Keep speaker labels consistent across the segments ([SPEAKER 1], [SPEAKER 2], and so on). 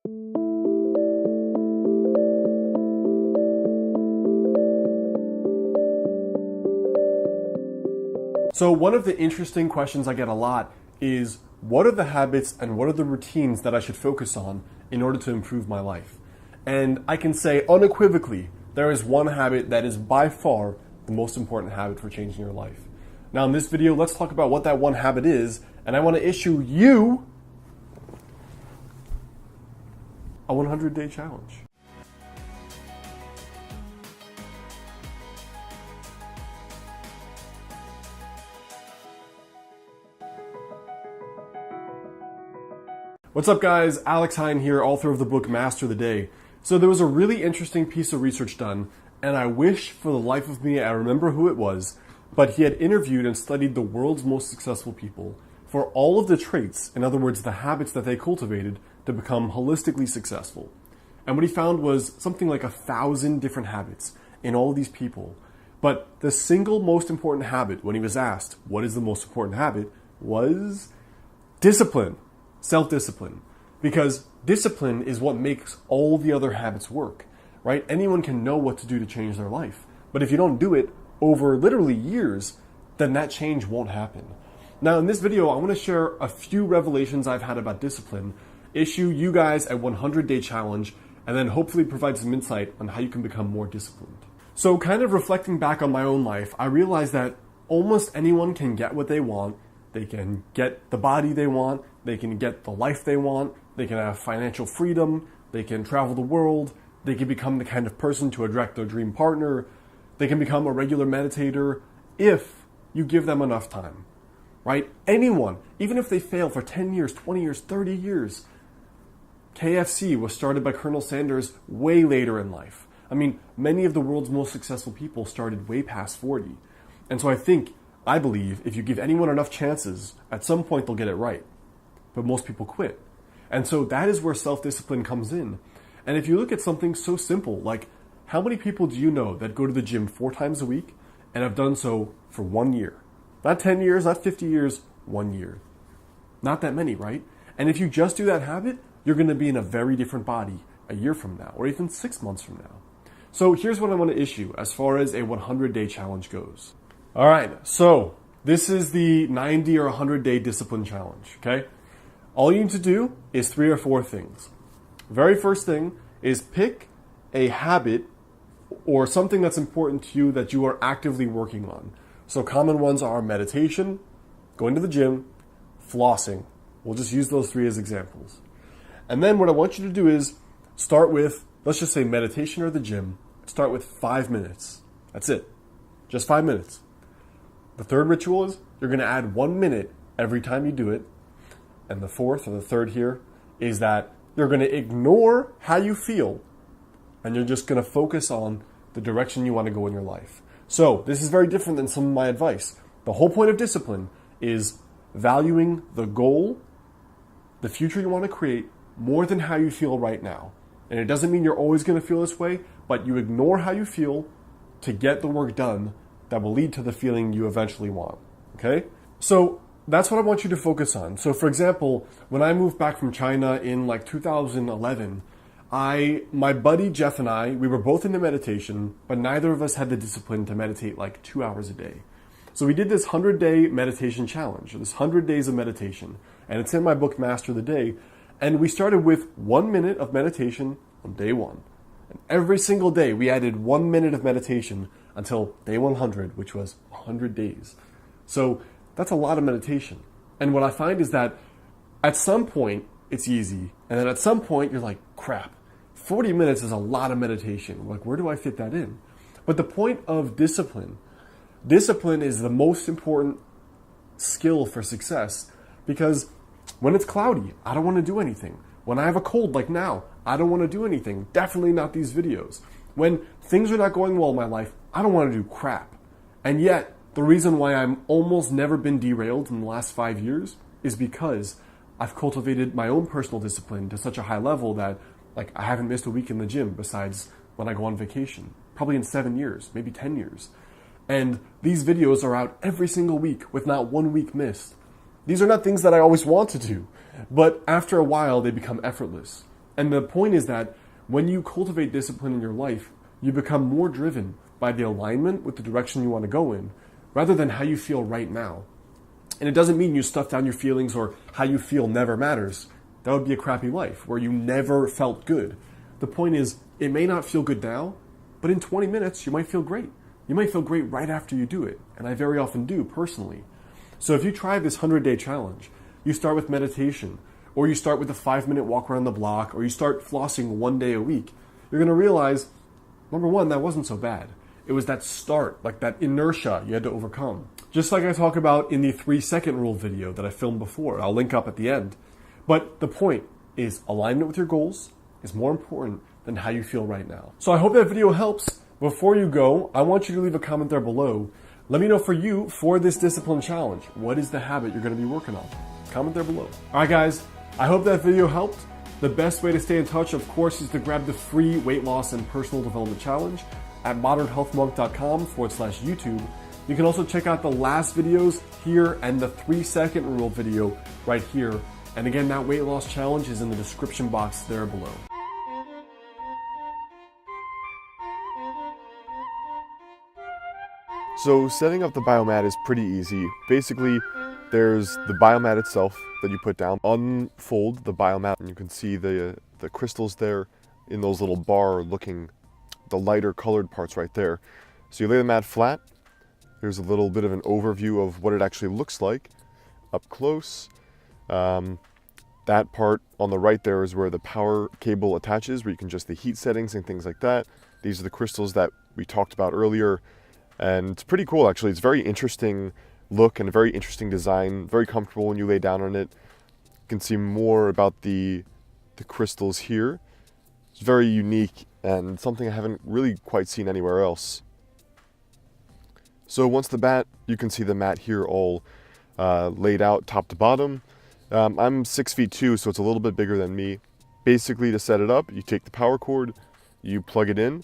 [SPEAKER 1] So one of the interesting questions I get a lot is, what are the habits and what are the routines that I should focus on in order to improve my life? And I can say unequivocally, there is one habit that is by far the most important habit for changing your life. Now in this video, let's talk about what that one habit is, and I want to issue you a 100-day challenge. What's up guys, Alex Hine here, author of the book Master the Day. So there was a really interesting piece of research done, and I wish for the life of me I remember who it was, but he had interviewed and studied the world's most successful people for all of the traits, in other words the habits that they cultivated to become holistically successful. And what he found was something like 1,000 different habits in all of these people. But the single most important habit, when he was asked what is the most important habit, was discipline. Self-discipline, because discipline is what makes all the other habits work, right? Anyone can know what to do to change their life, but if you don't do it over literally years, then that change won't happen. Now in this video, I want to share a few revelations I've had about discipline, issue you guys a 100-day challenge, and then hopefully provide some insight on how you can become more disciplined. So kind of reflecting back on my own life, I realized that almost anyone can get what they want. They can get the body they want, they can get the life they want, they can have financial freedom, they can travel the world, they can become the kind of person to attract their dream partner, they can become a regular meditator if you give them enough time, right? Anyone, even if they fail for 10 years, 20 years, 30 years. KFC was started by Colonel Sanders way later in life. I mean, many of the world's most successful people started way past 40. And so I believe if you give anyone enough chances, at some point they'll get it right. But most people quit. And so that is where self-discipline comes in. And if you look at something so simple, like how many people do you know that go to the gym 4 times a week and have done so for 1 year? Not 10 years, not 50 years, 1 year. Not that many, right? And if you just do that habit, you're going to be in a very different body a year from now, or even 6 months from now. So here's what I want to issue as far as a 100-day challenge goes. All right, so this is the 90 or 100-day discipline challenge, okay? All you need to do is 3 or 4 things. Very first thing is pick a habit or something that's important to you that you are actively working on. So common ones are meditation, going to the gym, flossing. We'll just use those 3 as examples. And then what I want you to do is start with, let's just say meditation or the gym, start with 5 minutes. That's it, just 5 minutes. The third ritual is you're going to add 1 minute every time you do it. And the fourth, or the third here, is that you're going to ignore how you feel and you're just going to focus on the direction you want to go in your life. So this is very different than some of my advice. The whole point of discipline is valuing the goal, the future you want to create, more than how you feel right now. And it doesn't mean you're always going to feel this way, but you ignore how you feel to get the work done that will lead to the feeling you eventually want, okay? So that's what I want you to focus on. So for example, when I moved back from China in like 2011, my buddy Jeff and I, we were both into meditation, but neither of us had the discipline to meditate like 2 hours a day. So we did this 100-day meditation challenge, this 100 days of meditation, and it's in my book, Master the Day, and we started with 1 minute of meditation on day 1. And every single day we added 1 minute of meditation until day 100, which was 100 days. So that's a lot of meditation. And what I find is that at some point it's easy, and then at some point you're like, crap, 40 minutes is a lot of meditation. Like, where do I fit that in? But the point of discipline is the most important skill for success, because when it's cloudy, I don't want to do anything. When I have a cold like now, I don't want to do anything. Definitely not these videos. When things are not going well in my life, I don't want to do crap. And yet, the reason why I'm almost never been derailed in the last 5 years is because I've cultivated my own personal discipline to such a high level that like I haven't missed a week in the gym besides when I go on vacation, probably in 7 years, maybe 10 years. And these videos are out every single week with not 1 week missed. These are not things that I always want to do, but after a while they become effortless. And the point is that when you cultivate discipline in your life, you become more driven by the alignment with the direction you want to go in, rather than how you feel right now. And it doesn't mean you stuff down your feelings or how you feel never matters. That would be a crappy life where you never felt good. The point is, it may not feel good now, but in 20 minutes, you might feel great. You might feel great right after you do it. And I very often do personally. So if you try this 100-day challenge, you start with meditation, or you start with a 5-minute walk around the block, or you start flossing 1 day a week, you're going to realize, number one, that wasn't so bad. It was that start, like that inertia you had to overcome. Just like I talk about in the 3-second rule video that I filmed before. I'll link up at the end. But the point is, alignment with your goals is more important than how you feel right now. So I hope that video helps. Before you go, I want you to leave a comment there below. Let me know for you, for this discipline challenge, what is the habit you're going to be working on? Comment there below. All right, guys, I hope that video helped. The best way to stay in touch, of course, is to grab the free weight loss and personal development challenge at modernhealthmonk.com/YouTube. You can also check out the last videos here and the 3-second rule video right here. And again, that weight loss challenge is in the description box there below.
[SPEAKER 2] So setting up the biomat is pretty easy. Basically, there's the biomat itself that you put down. Unfold the biomat and you can see the crystals there in those little bar looking, the lighter colored parts right there. So you lay the mat flat. Here's a little bit of an overview of what it actually looks like up close. That part on the right there is where the power cable attaches, where you can adjust the heat settings and things like that. These are the crystals that we talked about earlier. And it's pretty cool, actually. It's a very interesting look and a very interesting design, very comfortable when you lay down on it. You can see more about the crystals here. It's very unique and something I haven't really quite seen anywhere else. So once you can see the mat here all laid out top to bottom. I'm 6'2", so it's a little bit bigger than me. Basically, to set it up, you take the power cord, you plug it in,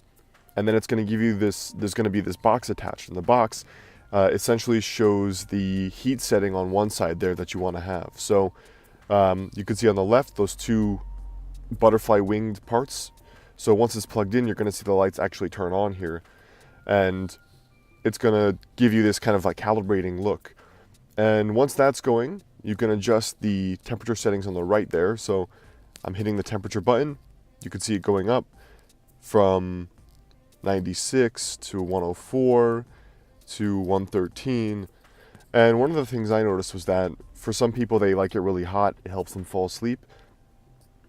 [SPEAKER 2] and then it's going to give you this, there's going to be this box attached. And the box essentially shows the heat setting on one side there that you want to have. So you can see on the left, those two butterfly winged parts. So once it's plugged in, you're going to see the lights actually turn on here. And it's going to give you this kind of like calibrating look. And once that's going, you can adjust the temperature settings on the right there. So I'm hitting the temperature button. You can see it going up from 96 to 104 to 113. And one of the things I noticed was that for some people, they like it really hot. It helps them fall asleep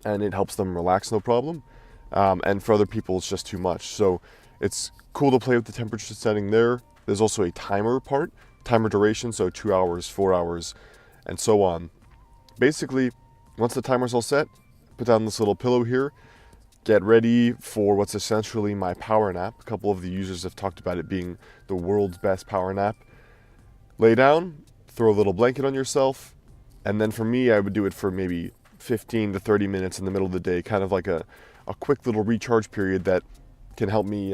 [SPEAKER 2] and it helps them relax, no problem. And for other people, it's just too much. So it's cool to play with the temperature setting there. There's also a timer part, timer duration, so 2 hours, 4 hours, and so on. Basically, once the timer's all set, put down this little pillow here, get ready for what's essentially my power nap. A couple of the users have talked about it being the world's best power nap. Lay down, throw a little blanket on yourself, and then for me, I would do it for maybe 15 to 30 minutes in the middle of the day, kind of like a quick little recharge period that can help me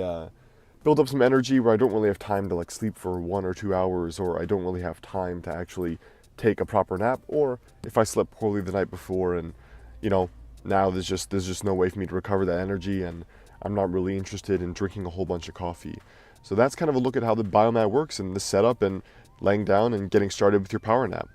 [SPEAKER 2] build up some energy where I don't really have time to like sleep for 1 or 2 hours, or I don't really have time to actually take a proper nap, or if I slept poorly the night before and, you know, now there's just no way for me to recover that energy, and I'm not really interested in drinking a whole bunch of coffee. So that's kind of a look at how the biomat works and the setup and laying down and getting started with your power nap.